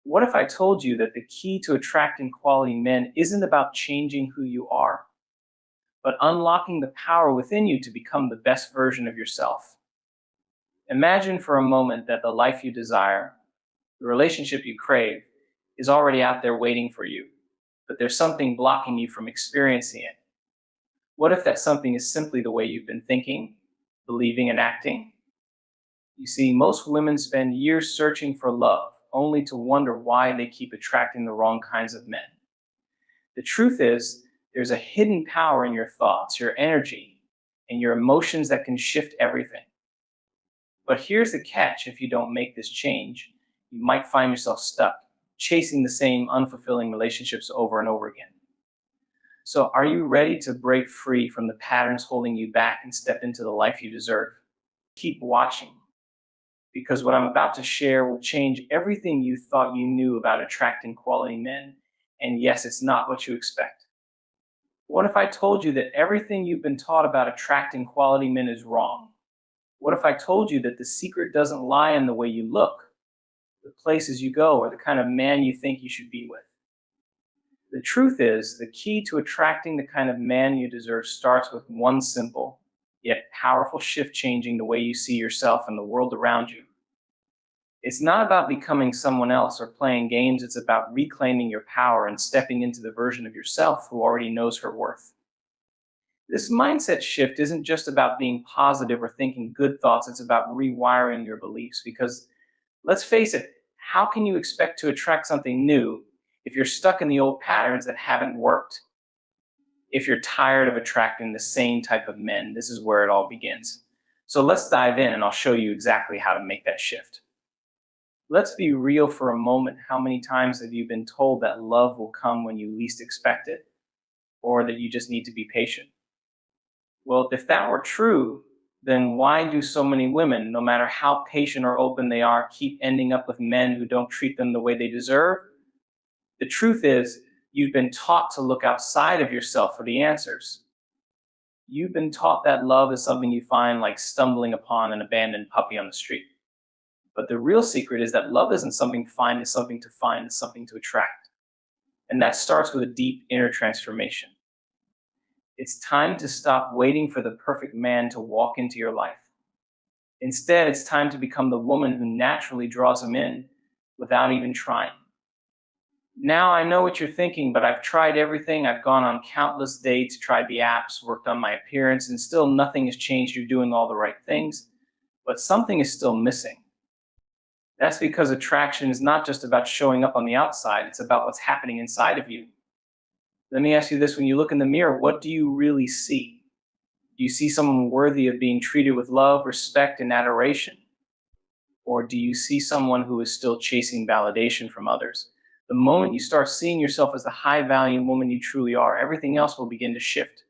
What if I told you that the key to attracting quality men isn't about changing who you are, but unlocking the power within you to become the best version of yourself? Imagine for a moment that the life you desire, the relationship you crave, is already out there waiting for you, but there's something blocking you from experiencing it. What if that something is simply the way you've been thinking, believing, and acting? You see, most women spend years searching for love, only to wonder why they keep attracting the wrong kinds of men. The truth is, there's a hidden power in your thoughts, your energy, and your emotions that can shift everything. But here's the catch: if you don't make this change, you might find yourself stuck, chasing the same unfulfilling relationships over and over again. So, are you ready to break free from the patterns holding you back and step into the life you deserve? Keep watching, because what I'm about to share will change everything you thought you knew about attracting quality men. And yes, it's not what you expect. What if I told you that everything you've been taught about attracting quality men is wrong? What if I told you that the secret doesn't lie in the way you look, the places you go, or the kind of man you think you should be with? The truth is, the key to attracting the kind of man you deserve starts with one simple, yet powerful shift changing the way you see yourself and the world around you. It's not about becoming someone else or playing games. It's about reclaiming your power and stepping into the version of yourself who already knows her worth. This mindset shift isn't just about being positive or thinking good thoughts. It's about rewiring your beliefs. Because let's face it, how can you expect to attract something new if you're stuck in the old patterns that haven't worked? If you're tired of attracting the same type of men, this is where it all begins. So let's dive in and I'll show you exactly how to make that shift. Let's be real for a moment. How many times have you been told that love will come when you least expect it, or that you just need to be patient? Well, if that were true, then why do so many women, no matter how patient or open they are, keep ending up with men who don't treat them the way they deserve? The truth is, you've been taught to look outside of yourself for the answers. You've been taught that love is something you find like stumbling upon an abandoned puppy on the street. But the real secret is that love isn't something to find, it's something to find, it's something to attract. And that starts with a deep inner transformation. It's time to stop waiting for the perfect man to walk into your life. Instead, it's time to become the woman who naturally draws him in without even trying. Now, I know what you're thinking, but I've tried everything. I've gone on countless dates, tried the apps, worked on my appearance, and still nothing has changed. You're doing all the right things, but something is still missing. That's because attraction is not just about showing up on the outside, it's about what's happening inside of you. Let me ask you this: when you look in the mirror, what do you really see? Do you see someone worthy of being treated with love, respect, and adoration? Or do you see someone who is still chasing validation from others? The moment you start seeing yourself as the high value woman you truly are, everything else will begin to shift.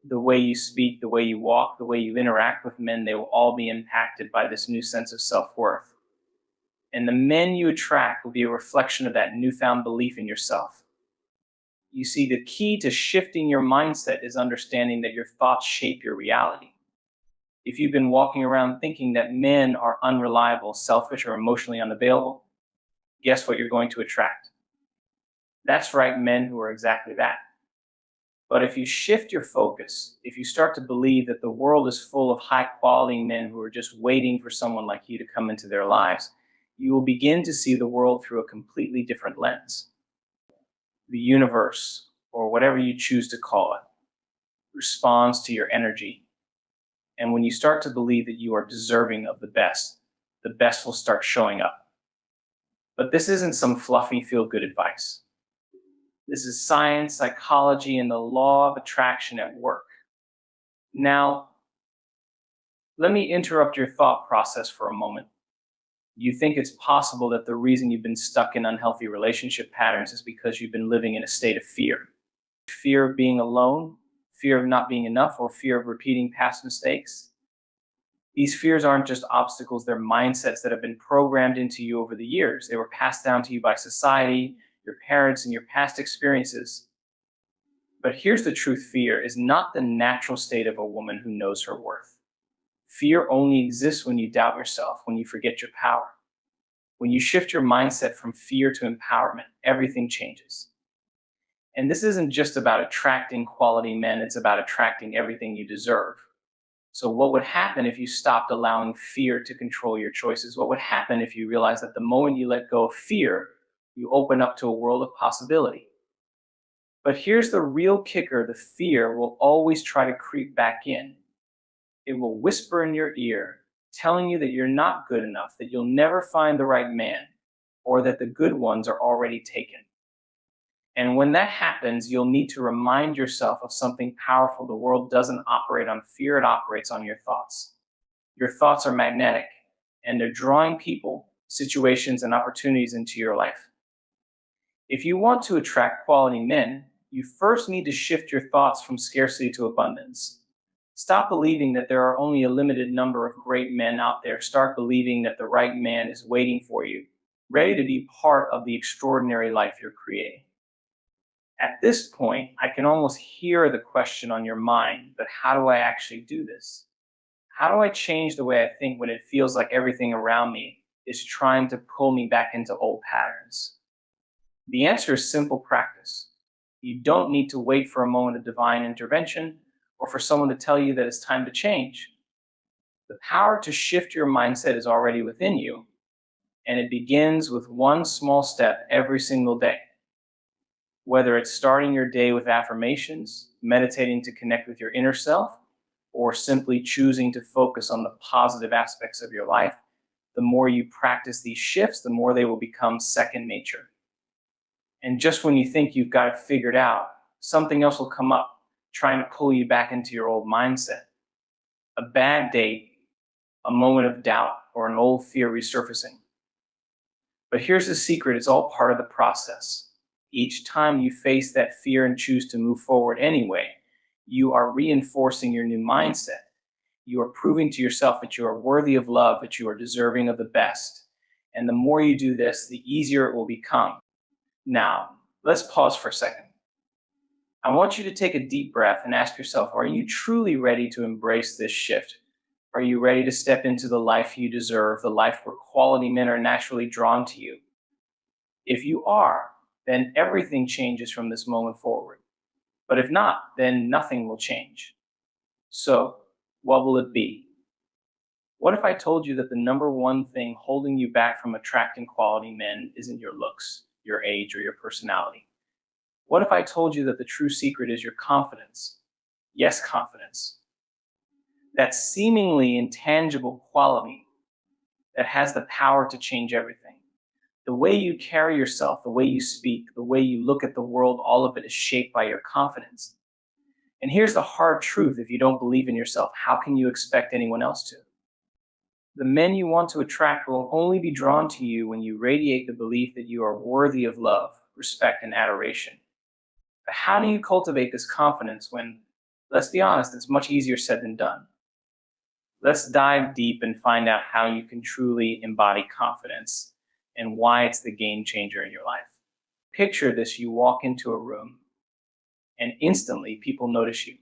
The way you speak, the way you walk, the way you interact with men, they will all be impacted by this new sense of self-worth. And the men you attract will be a reflection of that newfound belief in yourself. You see, the key to shifting your mindset is understanding that your thoughts shape your reality. If you've been walking around thinking that men are unreliable, selfish, or emotionally unavailable, guess what you're going to attract? That's right, men who are exactly that. But if you shift your focus, if you start to believe that the world is full of high-quality men who are just waiting for someone like you to come into their lives, you will begin to see the world through a completely different lens. The universe, or whatever you choose to call it, responds to your energy. And when you start to believe that you are deserving of the best will start showing up. But this isn't some fluffy feel-good advice. This is science, psychology, and the law of attraction at work. Now, let me interrupt your thought process for a moment. You think it's possible that the reason you've been stuck in unhealthy relationship patterns is because you've been living in a state of fear. Fear of being alone, fear of not being enough, or fear of repeating past mistakes. These fears aren't just obstacles, they're mindsets that have been programmed into you over the years. They were passed down to you by society, your parents, and your past experiences. But here's the truth: fear is not the natural state of a woman who knows her worth. Fear only exists when you doubt yourself, when you forget your power. When you shift your mindset from fear to empowerment, everything changes. And this isn't just about attracting quality men, it's about attracting everything you deserve. So, what would happen if you stopped allowing fear to control your choices? What would happen if you realized that the moment you let go of fear, you open up to a world of possibility? But here's the real kicker: the fear will always try to creep back in. It will whisper in your ear, telling you that you're not good enough, that you'll never find the right man, or that the good ones are already taken. And when that happens, you'll need to remind yourself of something powerful. The world doesn't operate on fear, it operates on your thoughts. Your thoughts are magnetic, and they're drawing people, situations, and opportunities into your life. If you want to attract quality men, you first need to shift your thoughts from scarcity to abundance. Stop believing that there are only a limited number of great men out there. Start believing that the right man is waiting for you, ready to be part of the extraordinary life you're creating. At this point, I can almost hear the question on your mind, but how do I actually do this? How do I change the way I think when it feels like everything around me is trying to pull me back into old patterns? The answer is simple practice. You don't need to wait for a moment of divine intervention or for someone to tell you that it's time to change. The power to shift your mindset is already within you, and it begins with one small step every single day. Whether it's starting your day with affirmations, meditating to connect with your inner self, or simply choosing to focus on the positive aspects of your life, the more you practice these shifts, the more they will become second nature. And just when you think you've got it figured out, something else will come up, trying to pull you back into your old mindset. A bad date, a moment of doubt, or an old fear resurfacing. But here's the secret: it's all part of the process. Each time you face that fear and choose to move forward anyway, you are reinforcing your new mindset. You are proving to yourself that you are worthy of love, that you are deserving of the best. And the more you do this, the easier it will become. Now, let's pause for a second. I want you to take a deep breath and ask yourself, are you truly ready to embrace this shift? Are you ready to step into the life you deserve, the life where quality men are naturally drawn to you? If you are, then everything changes from this moment forward. But if not, then nothing will change. So, what will it be? What if I told you that the number one thing holding you back from attracting quality men isn't your looks, your age, or your personality? What if I told you that the true secret is your confidence? Yes, confidence. That seemingly intangible quality that has the power to change everything. The way you carry yourself, the way you speak, the way you look at the world, all of it is shaped by your confidence. And here's the hard truth: if you don't believe in yourself, how can you expect anyone else to? The men you want to attract will only be drawn to you when you radiate the belief that you are worthy of love, respect, and adoration. But how do you cultivate this confidence when, let's be honest, it's much easier said than done? Let's dive deep and find out how you can truly embody confidence and why it's the game changer in your life. Picture this: you walk into a room and instantly people notice you.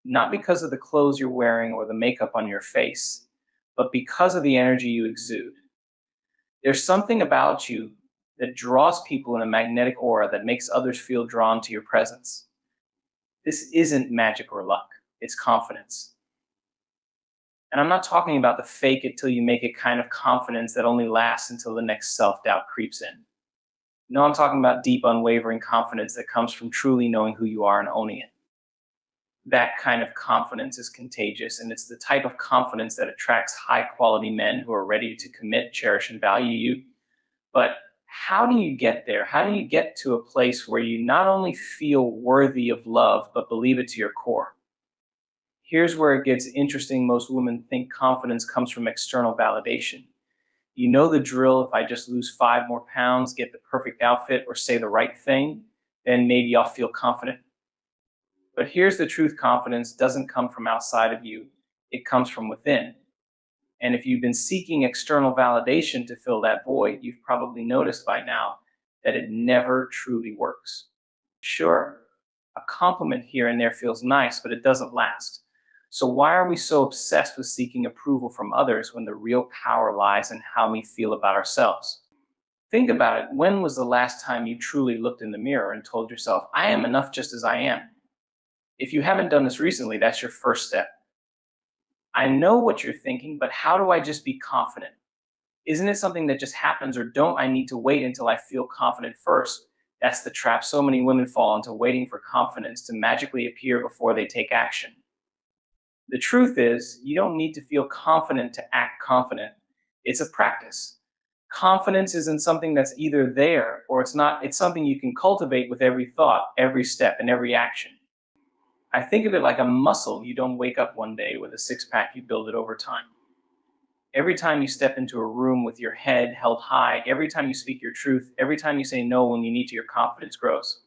Not because of the clothes you're wearing or the makeup on your face, but because of the energy you exude. There's something about you that draws people in a magnetic aura that makes others feel drawn to your presence. This isn't magic or luck, it's confidence. And I'm not talking about the fake it till you make it kind of confidence that only lasts until the next self-doubt creeps in. No, I'm talking about deep, unwavering confidence that comes from truly knowing who you are and owning it. That kind of confidence is contagious, and it's the type of confidence that attracts high-quality men who are ready to commit, cherish, and value you. But how do you get there? How do you get to a place where you not only feel worthy of love, but believe it to your core? Here's where it gets interesting. Most women think confidence comes from external validation. You know the drill: if I just lose 5 more pounds, get the perfect outfit, or say the right thing, then maybe I'll feel confident. But here's the truth: confidence doesn't come from outside of you, it comes from within. And if you've been seeking external validation to fill that void, you've probably noticed by now that it never truly works. Sure, a compliment here and there feels nice, but it doesn't last. So, why are we so obsessed with seeking approval from others when the real power lies in how we feel about ourselves? Think about it. When was the last time you truly looked in the mirror and told yourself, I am enough just as I am? If you haven't done this recently, that's your first step. I know what you're thinking, but how do I just be confident? Isn't it something that just happens, or don't I need to wait until I feel confident first? That's the trap so many women fall into, waiting for confidence to magically appear before they take action. The truth is, you don't need to feel confident to act confident. It's a practice. Confidence isn't something that's either there or it's not. It's something you can cultivate with every thought, every step, and every action. I think of it like a muscle. You don't wake up one day with a six pack, you build it over time. Every time you step into a room with your head held high, every time you speak your truth, every time you say no when you need to, your confidence grows.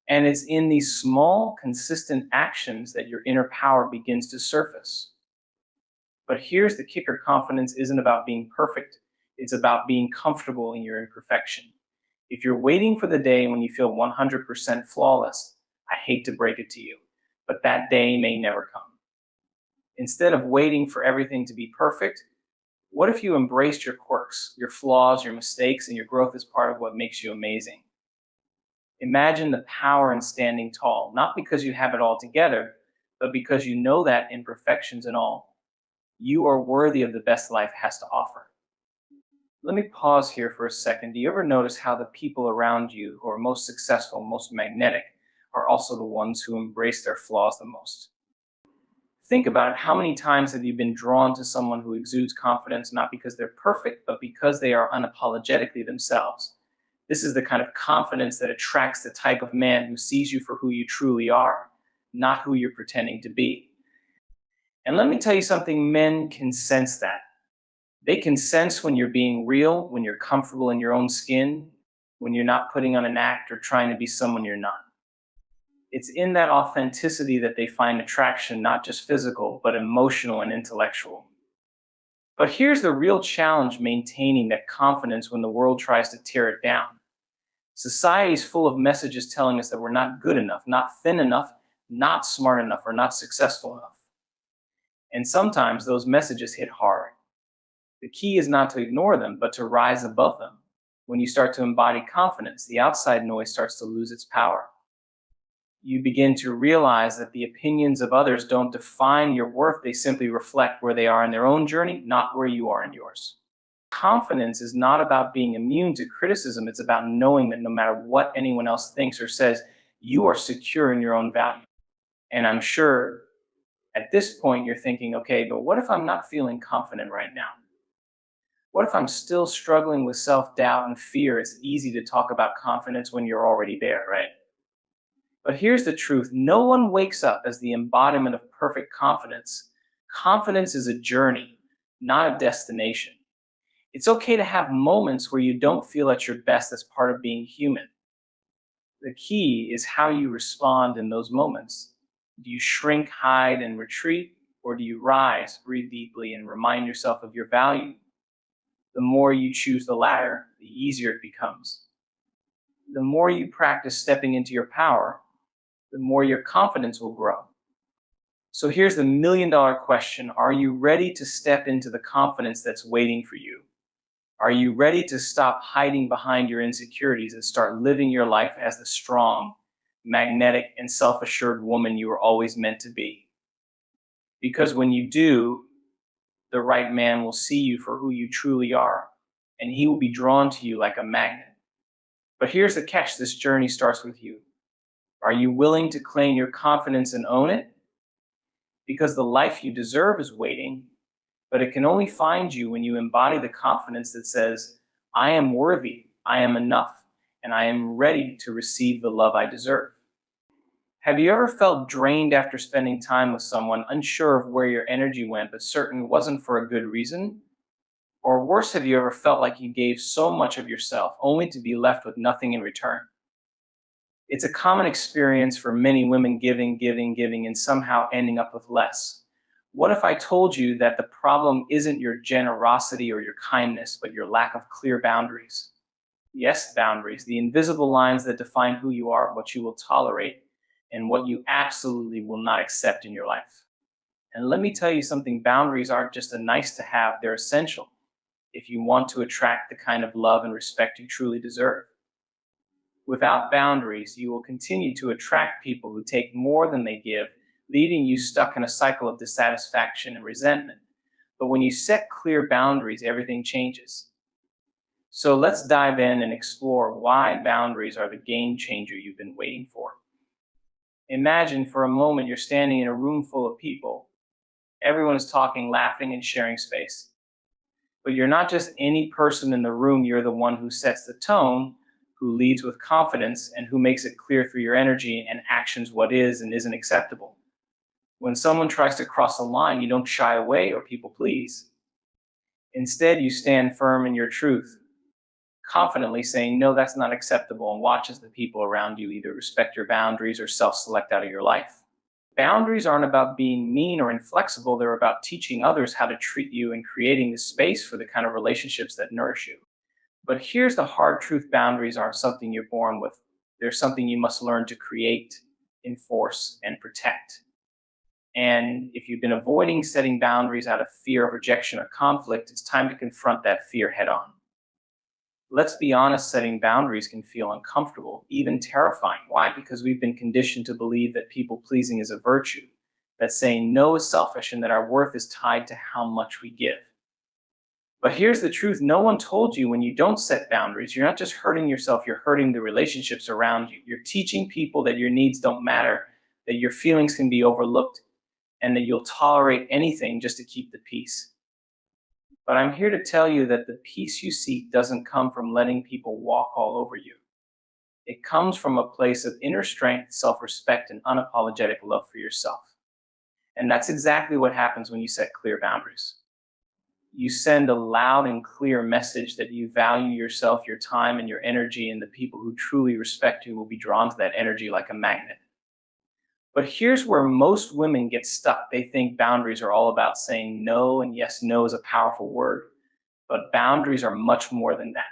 And it's in these small, consistent actions that your inner power begins to surface. But here's the kicker: confidence isn't about being perfect, it's about being comfortable in your imperfection. If you're waiting for the day when you feel 100% flawless, I hate to break it to you, but that day may never come. Instead of waiting for everything to be perfect, what if you embraced your quirks, your flaws, your mistakes, and your growth as part of what makes you amazing? Imagine the power in standing tall, not because you have it all together, but because you know that, imperfections and all, you are worthy of the best life has to offer. Let me pause here for a second. Do you ever notice how the people around you who are most successful, most magnetic, are also the ones who embrace their flaws the most? Think about it. How many times have you been drawn to someone who exudes confidence not because they're perfect, but because they are unapologetically themselves? This is the kind of confidence that attracts the type of man who sees you for who you truly are, not who you're pretending to be. And let me tell you something: men can sense that. They can sense when you're being real, when you're comfortable in your own skin, when you're not putting on an act or trying to be someone you're not. It's in that authenticity that they find attraction, not just physical, but emotional and intellectual. But here's the real challenge: maintaining that confidence when the world tries to tear it down. Society is full of messages telling us that we're not good enough, not thin enough, not smart enough, or not successful enough. And sometimes those messages hit hard. The key is not to ignore them, but to rise above them. When you start to embody confidence, the outside noise starts to lose its power. You begin to realize that the opinions of others don't define your worth. They simply reflect where they are in their own journey, not where you are in yours. Confidence is not about being immune to criticism. It's about knowing that no matter what anyone else thinks or says, you are secure in your own value. And I'm sure at this point you're thinking, okay, but what if I'm not feeling confident right now? What if I'm still struggling with self-doubt and fear? It's easy to talk about confidence when you're already there, right? But here's the truth: no one wakes up as the embodiment of perfect confidence. Confidence is a journey, not a destination. It's okay to have moments where you don't feel at your best as part of being human. The key is how you respond in those moments. Do you shrink, hide, and retreat? Or do you rise, breathe deeply, and remind yourself of your value? The more you choose the latter, the easier it becomes. The more you practice stepping into your power, the more your confidence will grow. So here's the $1,000,000 question: are you ready to step into the confidence that's waiting for you? Are you ready to stop hiding behind your insecurities and start living your life as the strong, magnetic, and self-assured woman you were always meant to be? Because when you do, the right man will see you for who you truly are, and he will be drawn to you like a magnet. But here's the catch: this journey starts with you. Are you willing to claim your confidence and own it? Because the life you deserve is waiting, but it can only find you when you embody the confidence that says, I am worthy, I am enough, and I am ready to receive the love I deserve. Have you ever felt drained after spending time with someone, unsure of where your energy went, but certain it wasn't for a good reason? Or worse, have you ever felt like you gave so much of yourself only to be left with nothing in return? It's a common experience for many women: giving, giving, giving, and somehow ending up with less. What if I told you that the problem isn't your generosity or your kindness, but your lack of clear boundaries? Yes, boundaries, the invisible lines that define who you are, what you will tolerate, and what you absolutely will not accept in your life. And let me tell you something, boundaries aren't just a nice to have, they're essential if you want to attract the kind of love and respect you truly deserve. Without boundaries, you will continue to attract people who take more than they give, leaving you stuck in a cycle of dissatisfaction and resentment. But when you set clear boundaries, everything changes. So let's dive in and explore why boundaries are the game changer you've been waiting for. Imagine for a moment you're standing in a room full of people. Everyone is talking, laughing, and sharing space. But you're not just any person in the room, you're the one who sets the tone, who leads with confidence, and who makes it clear through your energy and actions what is and isn't acceptable. When someone tries to cross a line, you don't shy away or people please. Instead, you stand firm in your truth, confidently saying, no, that's not acceptable, and watch as the people around you either respect your boundaries or self-select out of your life. Boundaries aren't about being mean or inflexible, they're about teaching others how to treat you and creating the space for the kind of relationships that nourish you. But here's the hard truth, boundaries aren't something you're born with. They're something you must learn to create, enforce, and protect. And if you've been avoiding setting boundaries out of fear of rejection or conflict, it's time to confront that fear head on. Let's be honest, setting boundaries can feel uncomfortable, even terrifying. Why? Because we've been conditioned to believe that people pleasing is a virtue, that saying no is selfish, and that our worth is tied to how much we give. But here's the truth. No one told you when you don't set boundaries, you're not just hurting yourself, you're hurting the relationships around you. You're teaching people that your needs don't matter, that your feelings can be overlooked, and that you'll tolerate anything just to keep the peace. But I'm here to tell you that the peace you seek doesn't come from letting people walk all over you. It comes from a place of inner strength, self-respect, and unapologetic love for yourself. And that's exactly what happens when you set clear boundaries. You send a loud and clear message that you value yourself, your time, and your energy, and the people who truly respect you will be drawn to that energy like a magnet. But here's where most women get stuck. They think boundaries are all about saying no, and yes, no is a powerful word, but boundaries are much more than that.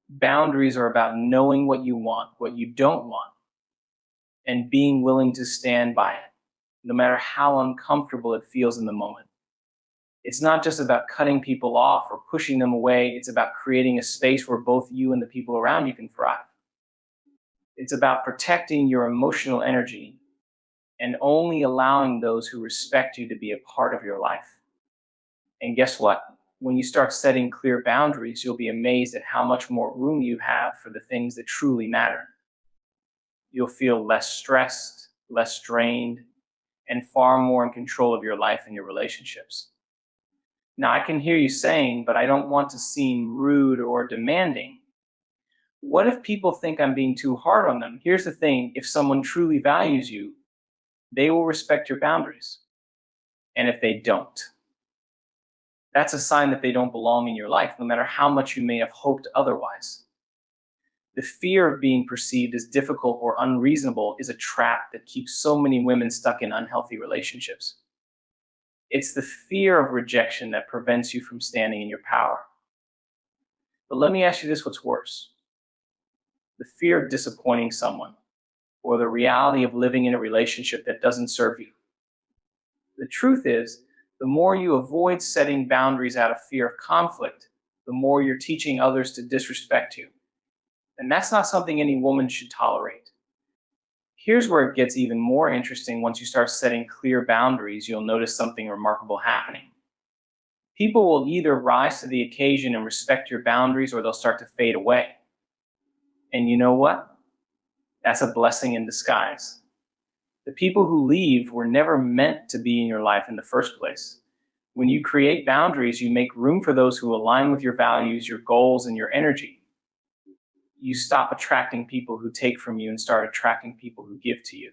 Boundaries are about knowing what you want, what you don't want, and being willing to stand by it, no matter how uncomfortable it feels in the moment. It's not just about cutting people off or pushing them away. It's about creating a space where both you and the people around you can thrive. It's about protecting your emotional energy and only allowing those who respect you to be a part of your life. And guess what? When you start setting clear boundaries, you'll be amazed at how much more room you have for the things that truly matter. You'll feel less stressed, less drained, and far more in control of your life and your relationships. Now, I can hear you saying, but I don't want to seem rude or demanding. What if people think I'm being too hard on them? Here's the thing, if someone truly values you, they will respect your boundaries. And if they don't, that's a sign that they don't belong in your life, no matter how much you may have hoped otherwise. The fear of being perceived as difficult or unreasonable is a trap that keeps so many women stuck in unhealthy relationships. It's the fear of rejection that prevents you from standing in your power. But let me ask you this, what's worse? The fear of disappointing someone, or the reality of living in a relationship that doesn't serve you. The truth is, the more you avoid setting boundaries out of fear of conflict, the more you're teaching others to disrespect you. And that's not something any woman should tolerate. Here's where it gets even more interesting. Once you start setting clear boundaries, you'll notice something remarkable happening. People will either rise to the occasion and respect your boundaries, or they'll start to fade away. And you know what? That's a blessing in disguise. The people who leave were never meant to be in your life in the first place. When you create boundaries, you make room for those who align with your values, your goals, and your energy. You stop attracting people who take from you and start attracting people who give to you.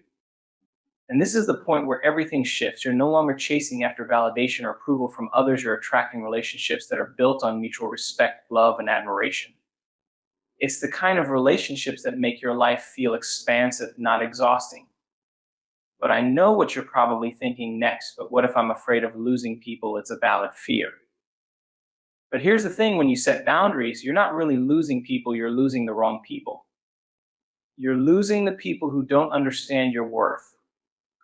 And this is the point where everything shifts. You're no longer chasing after validation or approval from others. You're attracting relationships that are built on mutual respect, love, and admiration. It's the kind of relationships that make your life feel expansive, not exhausting. But I know what you're probably thinking next. But what if I'm afraid of losing people? It's a valid fear. But here's the thing, when you set boundaries, you're not really losing people, you're losing the wrong people. You're losing the people who don't understand your worth,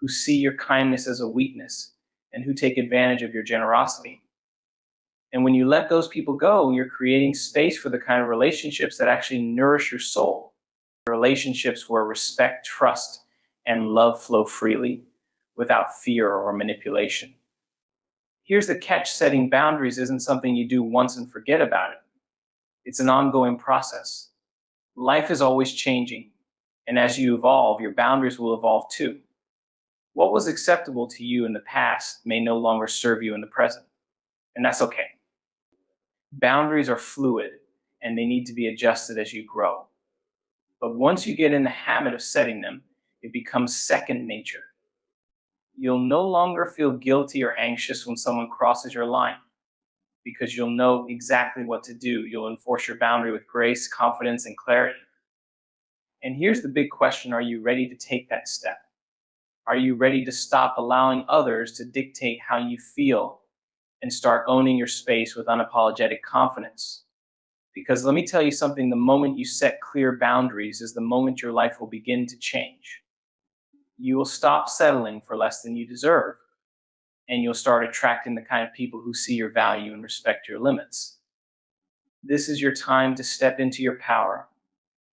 who see your kindness as a weakness, and who take advantage of your generosity. And when you let those people go, you're creating space for the kind of relationships that actually nourish your soul. Relationships where respect, trust, and love flow freely without fear or manipulation. Here's the catch: setting boundaries isn't something you do once and forget about it. It's an ongoing process. Life is always changing, and as you evolve, your boundaries will evolve too. What was acceptable to you in the past may no longer serve you in the present, and that's okay. Boundaries are fluid, and they need to be adjusted as you grow. But once you get in the habit of setting them, it becomes second nature. You'll no longer feel guilty or anxious when someone crosses your line, because you'll know exactly what to do. You'll enforce your boundary with grace, confidence, and clarity. And here's the big question: are you ready to take that step? Are you ready to stop allowing others to dictate how you feel and start owning your space with unapologetic confidence? Because let me tell you something: the moment you set clear boundaries is the moment your life will begin to change. You will stop settling for less than you deserve, and you'll start attracting the kind of people who see your value and respect your limits. This is your time to step into your power,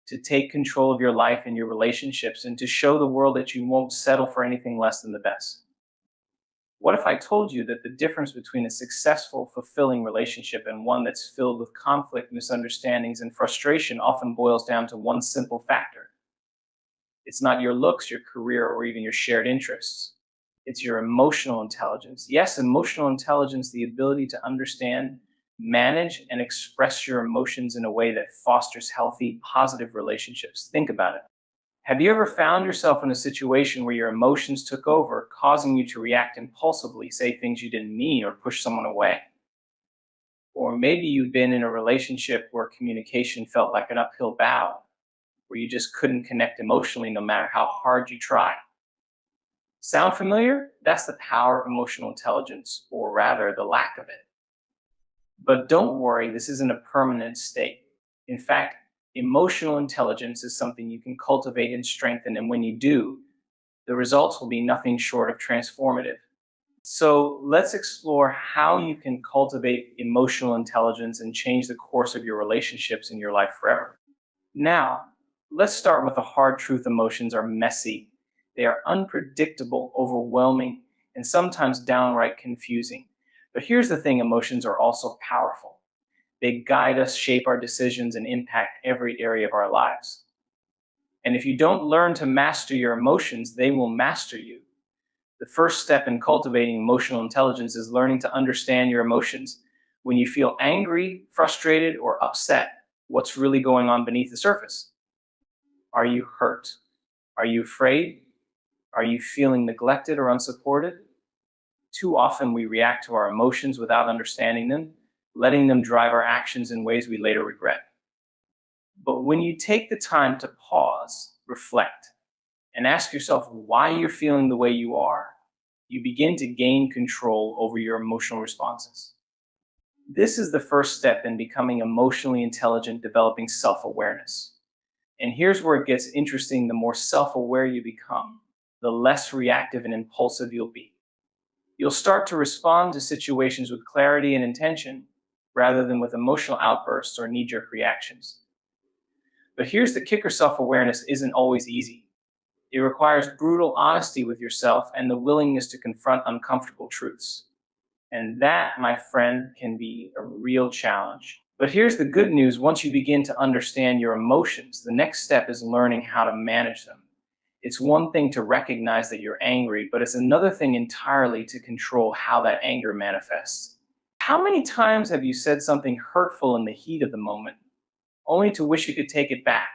to take control of your life and your relationships, and to show the world that you won't settle for anything less than the best. What if I told you that the difference between a successful, fulfilling relationship and one that's filled with conflict, misunderstandings, and frustration often boils down to one simple factor? It's not your looks, your career, or even your shared interests. It's your emotional intelligence. Yes, emotional intelligence, the ability to understand, manage, and express your emotions in a way that fosters healthy, positive relationships. Think about it. Have you ever found yourself in a situation where your emotions took over, causing you to react impulsively, say things you didn't mean, or push someone away? Or maybe you've been in a relationship where communication felt like an uphill battle, where you just couldn't connect emotionally no matter how hard you tried. Sound familiar? That's the power of emotional intelligence, or rather, the lack of it. But don't worry, this isn't a permanent state. In fact, emotional intelligence is something you can cultivate and strengthen, and when you do, the results will be nothing short of transformative. So let's explore how you can cultivate emotional intelligence and change the course of your relationships in your life forever. Now, let's start with the hard truth: emotions are messy. They are unpredictable, overwhelming, and sometimes downright confusing. But here's the thing: emotions are also powerful. They guide us, shape our decisions, and impact every area of our lives. And if you don't learn to master your emotions, they will master you. The first step in cultivating emotional intelligence is learning to understand your emotions. When you feel angry, frustrated, or upset, what's really going on beneath the surface? Are you hurt? Are you afraid? Are you feeling neglected or unsupported? Too often we react to our emotions without understanding them, letting them drive our actions in ways we later regret. But when you take the time to pause, reflect, and ask yourself why you're feeling the way you are, you begin to gain control over your emotional responses. This is the first step in becoming emotionally intelligent, developing self-awareness. And here's where it gets interesting: the more self-aware you become, the less reactive and impulsive you'll be. You'll start to respond to situations with clarity and intention, rather than with emotional outbursts or knee-jerk reactions. But here's the kicker: self-awareness isn't always easy. It requires brutal honesty with yourself and the willingness to confront uncomfortable truths. And that, my friend, can be a real challenge. But here's the good news: once you begin to understand your emotions, the next step is learning how to manage them. It's one thing to recognize that you're angry, but it's another thing entirely to control how that anger manifests. How many times have you said something hurtful in the heat of the moment, only to wish you could take it back?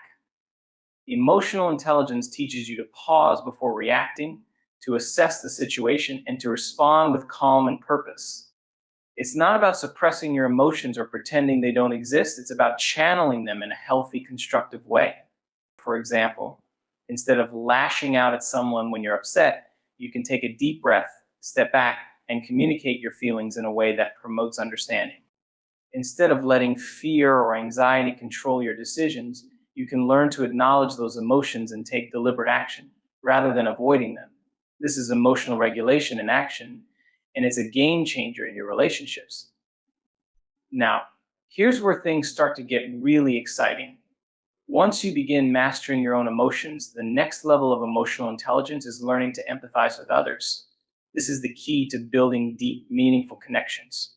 Emotional intelligence teaches you to pause before reacting, to assess the situation, and to respond with calm and purpose. It's not about suppressing your emotions or pretending they don't exist. It's about channeling them in a healthy, constructive way. For example, instead of lashing out at someone when you're upset, you can take a deep breath, step back, and communicate your feelings in a way that promotes understanding. Instead of letting fear or anxiety control your decisions, you can learn to acknowledge those emotions and take deliberate action, rather than avoiding them. This is emotional regulation in action, and it's a game changer in your relationships. Now, here's where things start to get really exciting. Once you begin mastering your own emotions, the next level of emotional intelligence is learning to empathize with others. This is the key to building deep, meaningful connections.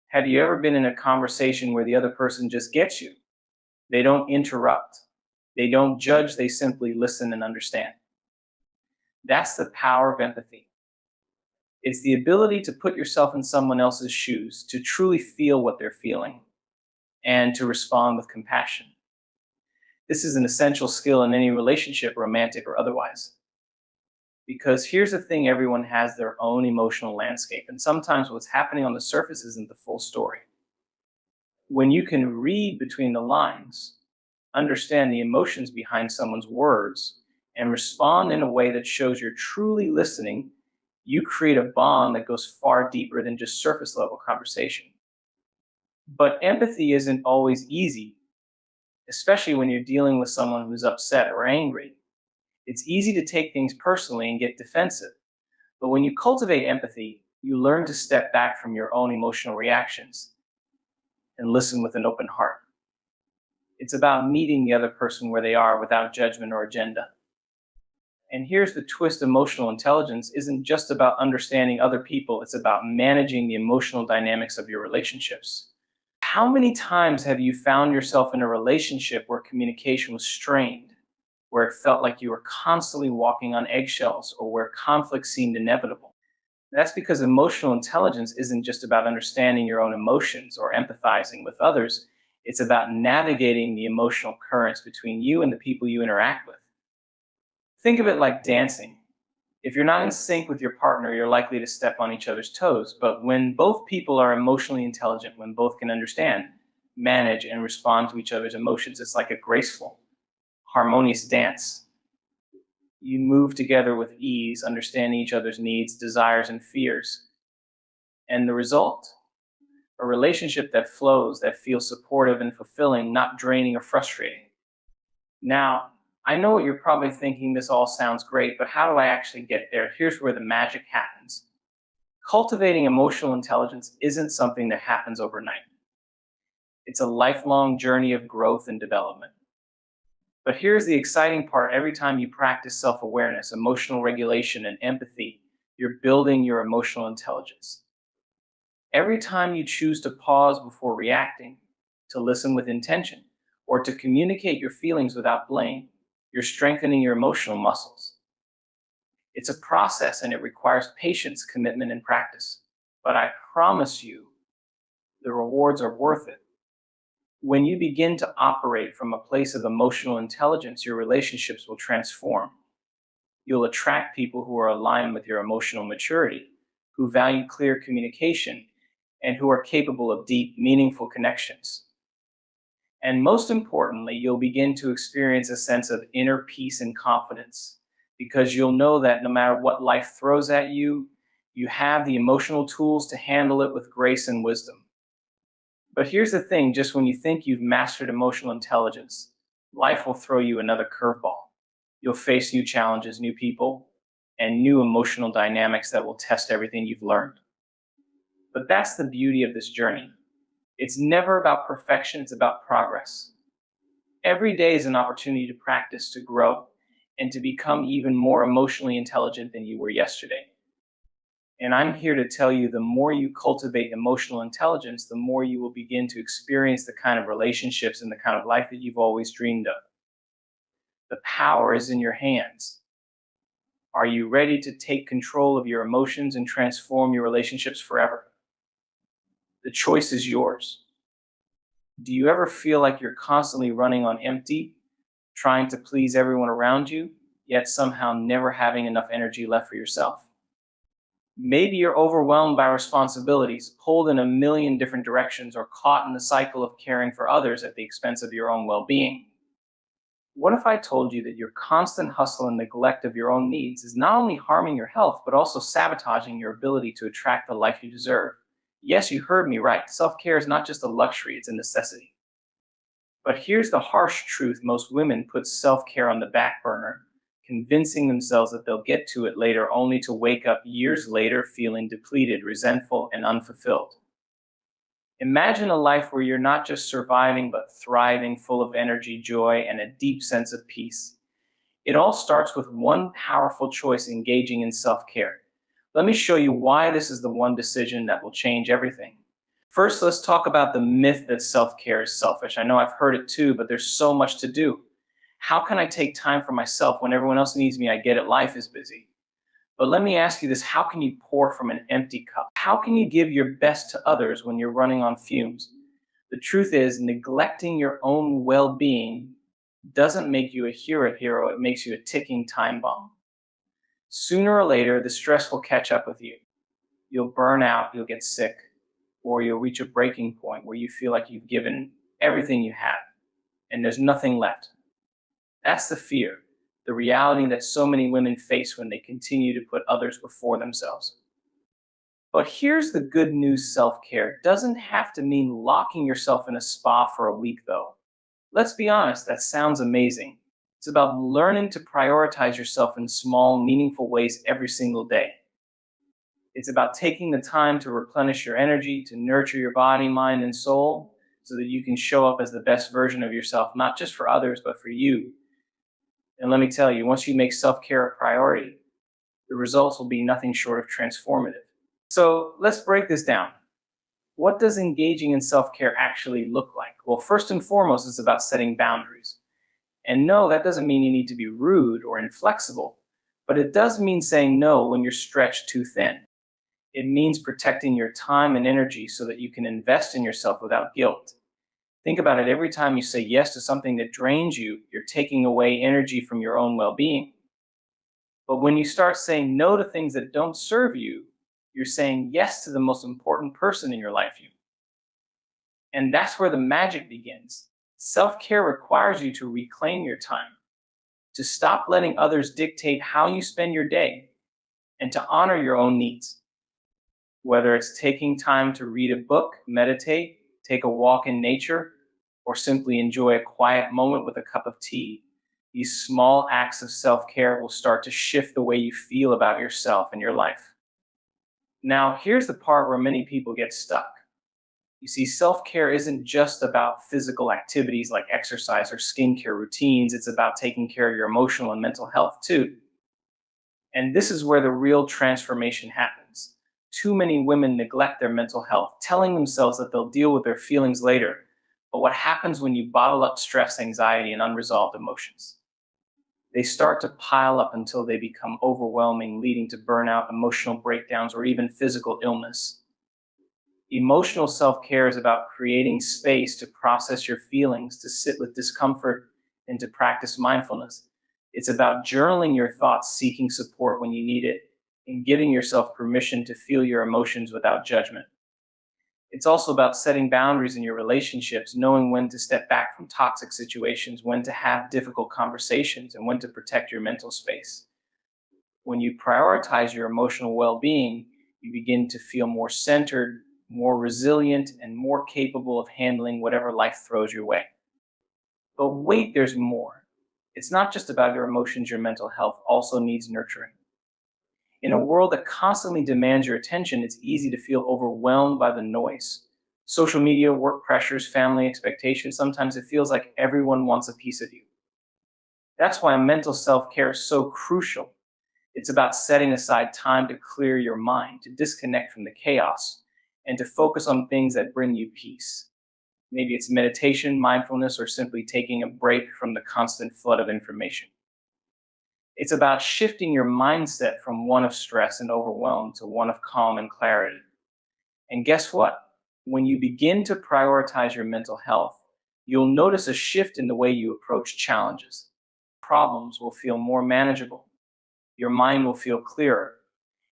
Have you ever been in a conversation where the other person just gets you? They don't interrupt. They don't judge, they simply listen and understand. That's the power of empathy. It's the ability to put yourself in someone else's shoes, to truly feel what they're feeling, and to respond with compassion. This is an essential skill in any relationship, romantic or otherwise. Because here's the thing, everyone has their own emotional landscape, and sometimes what's happening on the surface isn't the full story. When you can read between the lines, understand the emotions behind someone's words, and respond in a way that shows you're truly listening, you create a bond that goes far deeper than just surface level conversation. But empathy isn't always easy, especially when you're dealing with someone who's upset or angry. It's easy to take things personally and get defensive. But when you cultivate empathy, you learn to step back from your own emotional reactions and listen with an open heart. It's about meeting the other person where they are without judgment or agenda. And here's the twist, emotional intelligence isn't just about understanding other people, it's about managing the emotional dynamics of your relationships. How many times have you found yourself in a relationship where communication was strained, where it felt like you were constantly walking on eggshells, or where conflict seemed inevitable? That's because emotional intelligence isn't just about understanding your own emotions or empathizing with others. It's about navigating the emotional currents between you and the people you interact with. Think of it like dancing. If you're not in sync with your partner, you're likely to step on each other's toes. But when both people are emotionally intelligent, when both can understand, manage, and respond to each other's emotions, it's like a graceful, harmonious dance. You move together with ease, understanding each other's needs, desires, and fears. And the result? A relationship that flows, that feels supportive and fulfilling, not draining or frustrating. Now, I know what you're probably thinking, this all sounds great, but how do I actually get there? Here's where the magic happens. Cultivating emotional intelligence isn't something that happens overnight. It's a lifelong journey of growth and development. But here's the exciting part. Every time you practice self-awareness, emotional regulation, and empathy, you're building your emotional intelligence. Every time you choose to pause before reacting, to listen with intention, or to communicate your feelings without blame, you're strengthening your emotional muscles. It's a process, and it requires patience, commitment, and practice. But I promise you, the rewards are worth it. When you begin to operate from a place of emotional intelligence, your relationships will transform. You'll attract people who are aligned with your emotional maturity, who value clear communication, and who are capable of deep, meaningful connections. And most importantly, you'll begin to experience a sense of inner peace and confidence, because you'll know that no matter what life throws at you, you have the emotional tools to handle it with grace and wisdom. But here's the thing, just when you think you've mastered emotional intelligence, life will throw you another curveball. You'll face new challenges, new people, and new emotional dynamics that will test everything you've learned. But that's the beauty of this journey. It's never about perfection, it's about progress. Every day is an opportunity to practice, to grow, and to become even more emotionally intelligent than you were yesterday. And I'm here to tell you, the more you cultivate emotional intelligence, the more you will begin to experience the kind of relationships and the kind of life that you've always dreamed of. The power is in your hands. Are you ready to take control of your emotions and transform your relationships forever? The choice is yours. Do you ever feel like you're constantly running on empty, trying to please everyone around you, yet somehow never having enough energy left for yourself? Maybe you're overwhelmed by responsibilities, pulled in a million different directions, or caught in the cycle of caring for others at the expense of your own well-being. What if I told you that your constant hustle and neglect of your own needs is not only harming your health, but also sabotaging your ability to attract the life you deserve? Yes, you heard me right. Self-care is not just a luxury, it's a necessity. But here's the harsh truth. Most women put self-care on the back burner convincing themselves that they'll get to it later, only to wake up years later feeling depleted, resentful, and unfulfilled. Imagine a life where you're not just surviving, but thriving, full of energy, joy, and a deep sense of peace. It all starts with one powerful choice: engaging in self-care. Let me show you why this is the one decision that will change everything. First, let's talk about the myth that self-care is selfish. I know I've heard it too, but there's so much to do. How can I take time for myself when everyone else needs me? I get it, life is busy. But let me ask you this: how can you pour from an empty cup? How can you give your best to others when you're running on fumes? The truth is, neglecting your own well being doesn't make you a hero, it makes you a ticking time bomb. Sooner or later, the stress will catch up with you. You'll burn out, you'll get sick, or you'll reach a breaking point where you feel like you've given everything you have and there's nothing left. That's the fear, the reality that so many women face when they continue to put others before themselves. But here's the good news: self-care doesn't have to mean locking yourself in a spa for a week, though. Let's be honest, that sounds amazing. It's about learning to prioritize yourself in small, meaningful ways every single day. It's about taking the time to replenish your energy, to nurture your body, mind, and soul, so that you can show up as the best version of yourself, not just for others, but for you. And let me tell you, once you make self-care a priority, the results will be nothing short of transformative. So let's break this down. What does engaging in self-care actually look like? Well, first and foremost, it's about setting boundaries. And no, that doesn't mean you need to be rude or inflexible, but it does mean saying no when you're stretched too thin. It means protecting your time and energy so that you can invest in yourself without guilt. Think about it: every time you say yes to something that drains you, you're taking away energy from your own well-being. But when you start saying no to things that don't serve you, you're saying yes to the most important person in your life. And that's where the magic begins. Self-care requires you to reclaim your time, to stop letting others dictate how you spend your day, and to honor your own needs. Whether it's taking time to read a book, meditate, take a walk in nature, or simply enjoy a quiet moment with a cup of tea, these small acts of self-care will start to shift the way you feel about yourself and your life. Now, here's the part where many people get stuck. You see, self-care isn't just about physical activities like exercise or skincare routines. It's about taking care of your emotional and mental health too. And this is where the real transformation happens. Too many women neglect their mental health, telling themselves that they'll deal with their feelings later. But what happens when you bottle up stress, anxiety, and unresolved emotions? They start to pile up until they become overwhelming, leading to burnout, emotional breakdowns, or even physical illness. Emotional self-care is about creating space to process your feelings, to sit with discomfort, and to practice mindfulness. It's about journaling your thoughts, seeking support when you need it, and giving yourself permission to feel your emotions without judgment. It's also about setting boundaries in your relationships, knowing when to step back from toxic situations, when to have difficult conversations, and when to protect your mental space. When you prioritize your emotional well-being, you begin to feel more centered, more resilient, and more capable of handling whatever life throws your way. But wait, there's more. It's not just about your emotions. Your mental health also needs nurturing. In a world that constantly demands your attention, it's easy to feel overwhelmed by the noise. Social media, work pressures, family expectations, sometimes it feels like everyone wants a piece of you. That's why mental self-care is so crucial. It's about setting aside time to clear your mind, to disconnect from the chaos, and to focus on things that bring you peace. Maybe it's meditation, mindfulness, or simply taking a break from the constant flood of information. It's about shifting your mindset from one of stress and overwhelm to one of calm and clarity. And guess what? When you begin to prioritize your mental health, you'll notice a shift in the way you approach challenges. Problems will feel more manageable. Your mind will feel clearer,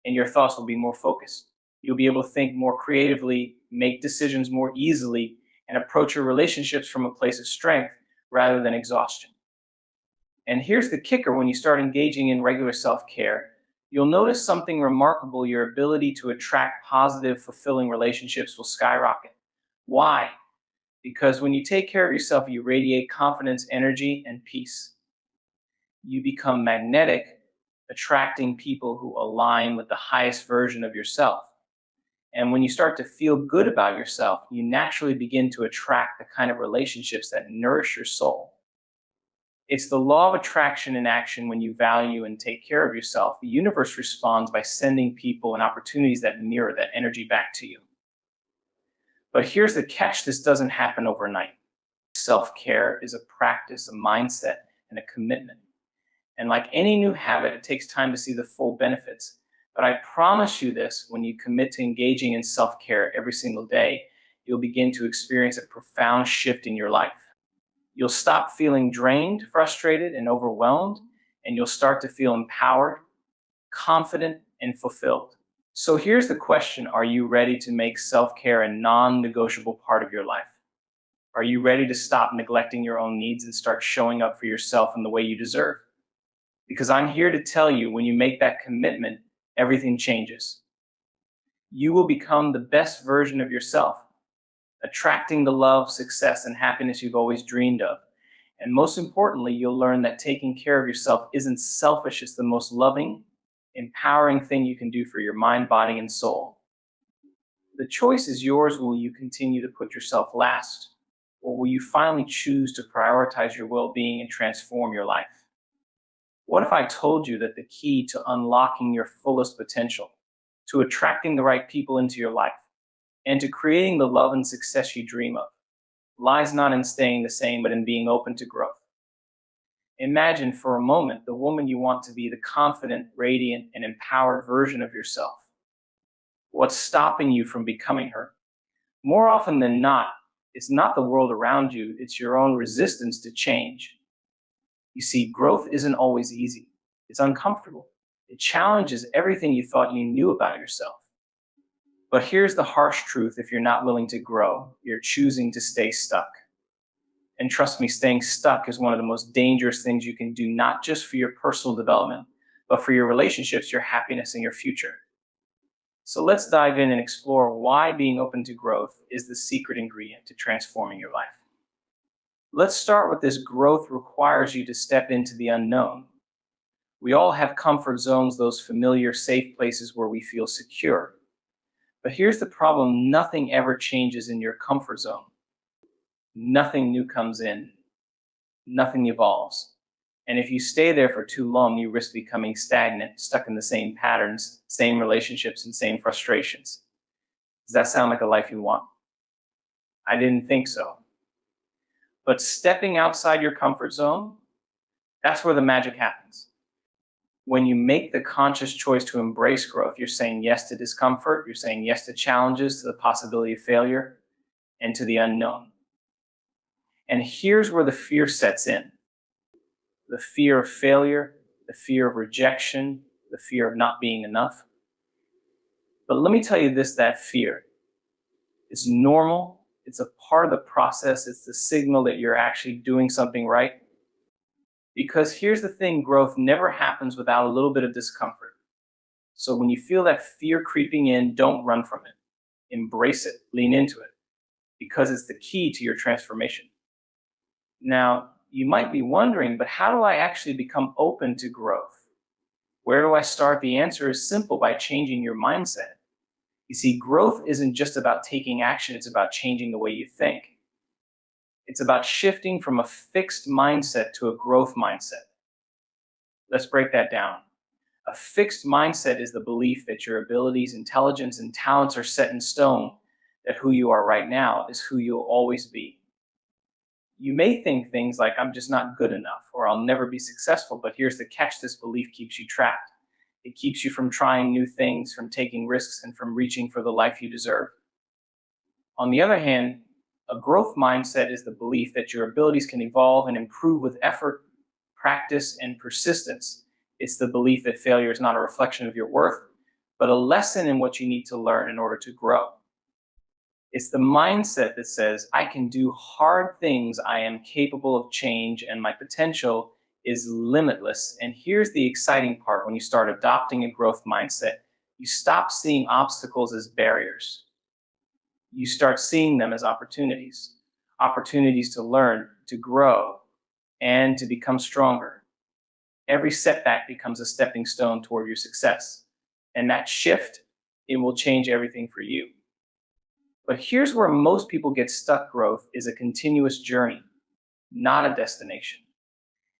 and your thoughts will be more focused. You'll be able to think more creatively, make decisions more easily, and approach your relationships from a place of strength rather than exhaustion. And here's the kicker: when you start engaging in regular self-care, you'll notice something remarkable. Your ability to attract positive, fulfilling relationships will skyrocket. Why? Because when you take care of yourself, you radiate confidence, energy, and peace. You become magnetic, attracting people who align with the highest version of yourself. And when you start to feel good about yourself, you naturally begin to attract the kind of relationships that nourish your soul. It's the law of attraction in action. When you value and take care of yourself, the universe responds by sending people and opportunities that mirror that energy back to you. But here's the catch: this doesn't happen overnight. Self-care is a practice, a mindset, and a commitment. And like any new habit, it takes time to see the full benefits. But I promise you this: when you commit to engaging in self-care every single day, you'll begin to experience a profound shift in your life. You'll stop feeling drained, frustrated, and overwhelmed, and you'll start to feel empowered, confident, and fulfilled. So here's the question: are you ready to make self-care a non-negotiable part of your life? Are you ready to stop neglecting your own needs and start showing up for yourself in the way you deserve? Because I'm here to tell you, when you make that commitment, everything changes. You will become the best version of yourself, attracting the love, success, and happiness you've always dreamed of. And most importantly, you'll learn that taking care of yourself isn't selfish. It's the most loving, empowering thing you can do for your mind, body, and soul. The choice is yours. Will you continue to put yourself last, or will you finally choose to prioritize your well-being and transform your life? What if I told you that the key to unlocking your fullest potential, to attracting the right people into your life, and to creating the love and success you dream of, lies not in staying the same, but in being open to growth? Imagine for a moment the woman you want to be, the confident, radiant, and empowered version of yourself. What's stopping you from becoming her? More often than not, it's not the world around you, it's your own resistance to change. You see, growth isn't always easy. It's uncomfortable. It challenges everything you thought you knew about yourself. But here's the harsh truth: if you're not willing to grow, you're choosing to stay stuck. And trust me, staying stuck is one of the most dangerous things you can do, not just for your personal development, but for your relationships, your happiness, and your future. So let's dive in and explore why being open to growth is the secret ingredient to transforming your life. Let's start with this: growth requires you to step into the unknown. We all have comfort zones, those familiar, safe places where we feel secure. But here's the problem: nothing ever changes in your comfort zone. Nothing new comes in. Nothing evolves. And if you stay there for too long, you risk becoming stagnant, stuck in the same patterns, same relationships, and same frustrations. Does that sound like a life you want? I didn't think so. But stepping outside your comfort zone, that's where the magic happens. When you make the conscious choice to embrace growth, you're saying yes to discomfort, you're saying yes to challenges, to the possibility of failure, and to the unknown. And here's where the fear sets in: the fear of failure, the fear of rejection, the fear of not being enough. But let me tell you this: that fear is normal. It's a part of the process. It's the signal that you're actually doing something right. Because here's the thing: growth never happens without a little bit of discomfort. So when you feel that fear creeping in, don't run from it. Embrace it, lean into it, because it's the key to your transformation. Now, you might be wondering, but how do I actually become open to growth? Where do I start? The answer is simple: by changing your mindset. You see, growth isn't just about taking action, it's about changing the way you think. It's about shifting from a fixed mindset to a growth mindset. Let's break that down. A fixed mindset is the belief that your abilities, intelligence, and talents are set in stone, that who you are right now is who you'll always be. You may think things like, I'm just not good enough, or I'll never be successful, but here's the catch: this belief keeps you trapped. It keeps you from trying new things, from taking risks, and from reaching for the life you deserve. On the other hand, a growth mindset is the belief that your abilities can evolve and improve with effort, practice, and persistence. It's the belief that failure is not a reflection of your worth, but a lesson in what you need to learn in order to grow. It's the mindset that says, I can do hard things, I am capable of change, and my potential is limitless. And here's the exciting part: when you start adopting a growth mindset, you stop seeing obstacles as barriers. You start seeing them as opportunities. Opportunities to learn, to grow, and to become stronger. Every setback becomes a stepping stone toward your success. And that shift, it will change everything for you. But here's where most people get stuck. Growth is a continuous journey, not a destination.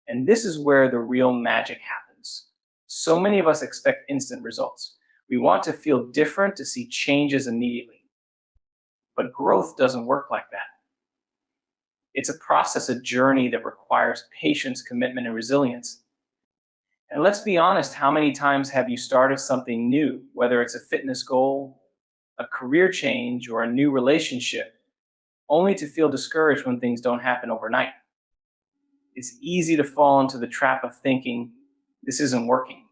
And this is where the real magic happens. So many of us expect instant results. We want to feel different, to see changes immediately. But growth doesn't work like that. It's a process, a journey that requires patience, commitment, and resilience. And let's be honest, how many times have you started something new, whether it's a fitness goal, a career change, or a new relationship, only to feel discouraged when things don't happen overnight? It's easy to fall into the trap of thinking, this isn't working.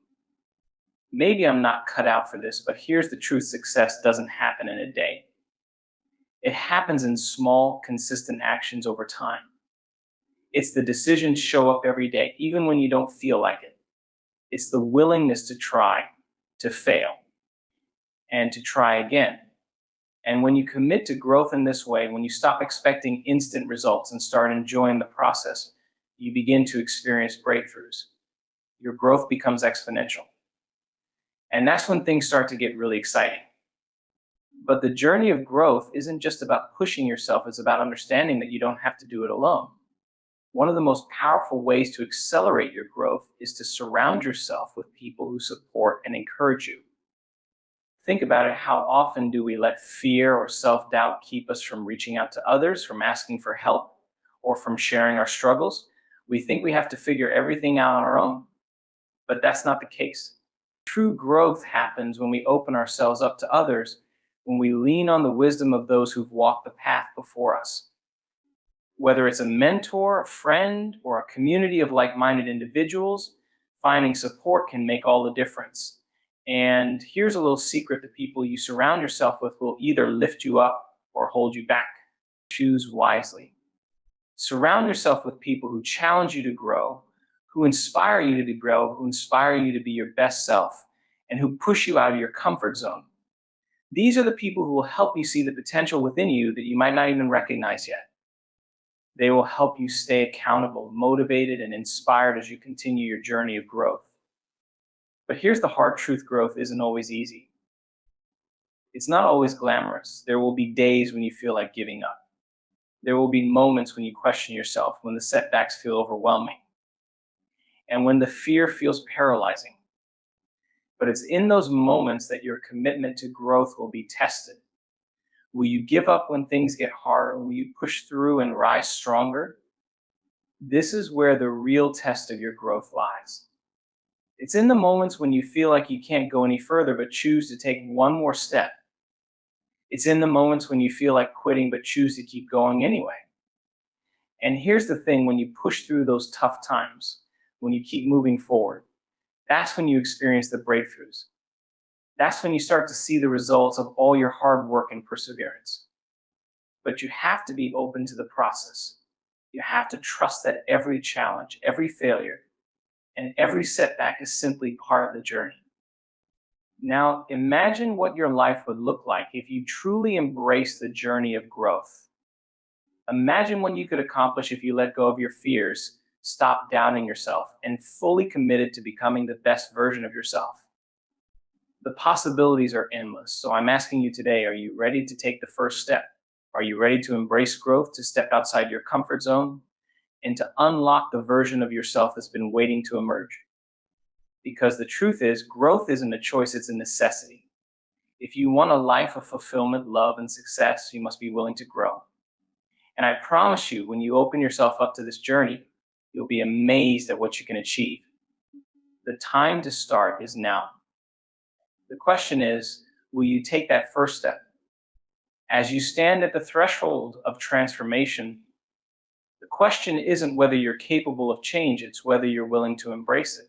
Maybe I'm not cut out for this, but here's the truth: success doesn't happen in a day. It happens in small, consistent actions over time. It's the decisions show up every day, even when you don't feel like it. It's the willingness to try, to fail, and to try again. And when you commit to growth in this way, when you stop expecting instant results and start enjoying the process, you begin to experience breakthroughs. Your growth becomes exponential. And that's when things start to get really exciting. But the journey of growth isn't just about pushing yourself, it's about understanding that you don't have to do it alone. One of the most powerful ways to accelerate your growth is to surround yourself with people who support and encourage you. Think about it. How often do we let fear or self-doubt keep us from reaching out to others, from asking for help, or from sharing our struggles? We think we have to figure everything out on our own, but that's not the case. True growth happens when we open ourselves up to others, when we lean on the wisdom of those who've walked the path before us. Whether it's a mentor, a friend, or a community of like-minded individuals, finding support can make all the difference. And here's a little secret: the people you surround yourself with will either lift you up or hold you back. Choose wisely. Surround yourself with people who challenge you to grow, who inspire you to grow, who inspire you to be your best self, and who push you out of your comfort zone. These are the people who will help you see the potential within you that you might not even recognize yet. They will help you stay accountable, motivated, and inspired as you continue your journey of growth. But here's the hard truth: growth isn't always easy. It's not always glamorous. There will be days when you feel like giving up. There will be moments when you question yourself, when the setbacks feel overwhelming, and when the fear feels paralyzing. But it's in those moments that your commitment to growth will be tested. Will you give up when things get hard? Will you push through and rise stronger? This is where the real test of your growth lies. It's in the moments when you feel like you can't go any further but choose to take one more step. It's in the moments when you feel like quitting but choose to keep going anyway. And here's the thing: when you push through those tough times, when you keep moving forward, that's when you experience the breakthroughs. That's when you start to see the results of all your hard work and perseverance. But you have to be open to the process. You have to trust that every challenge, every failure, and every setback is simply part of the journey. Now, imagine what your life would look like if you truly embraced the journey of growth. Imagine what you could accomplish if you let go of your fears, stop doubting yourself, and fully committed to becoming the best version of yourself. The possibilities are endless. So I'm asking you today, are you ready to take the first step? Are you ready to embrace growth, to step outside your comfort zone, and to unlock the version of yourself that's been waiting to emerge? Because the truth is, growth isn't a choice, it's a necessity. If you want a life of fulfillment, love, and success, you must be willing to grow. And I promise you, when you open yourself up to this journey, you'll be amazed at what you can achieve. The time to start is now. The question is, will you take that first step? As you stand at the threshold of transformation, the question isn't whether you're capable of change, it's whether you're willing to embrace it.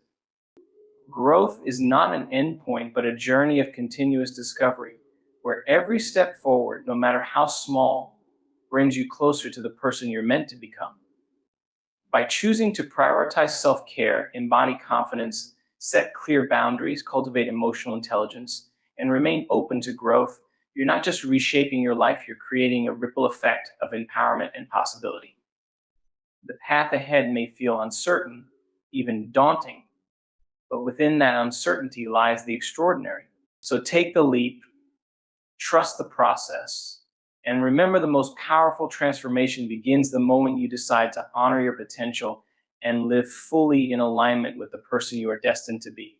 Growth is not an endpoint, but a journey of continuous discovery, where every step forward, no matter how small, brings you closer to the person you're meant to become. By choosing to prioritize self-care, embody confidence, set clear boundaries, cultivate emotional intelligence, and remain open to growth, you're not just reshaping your life, you're creating a ripple effect of empowerment and possibility. The path ahead may feel uncertain, even daunting, but within that uncertainty lies the extraordinary. So take the leap, trust the process, and remember the most powerful transformation begins the moment you decide to honor your potential and live fully in alignment with the person you are destined to be.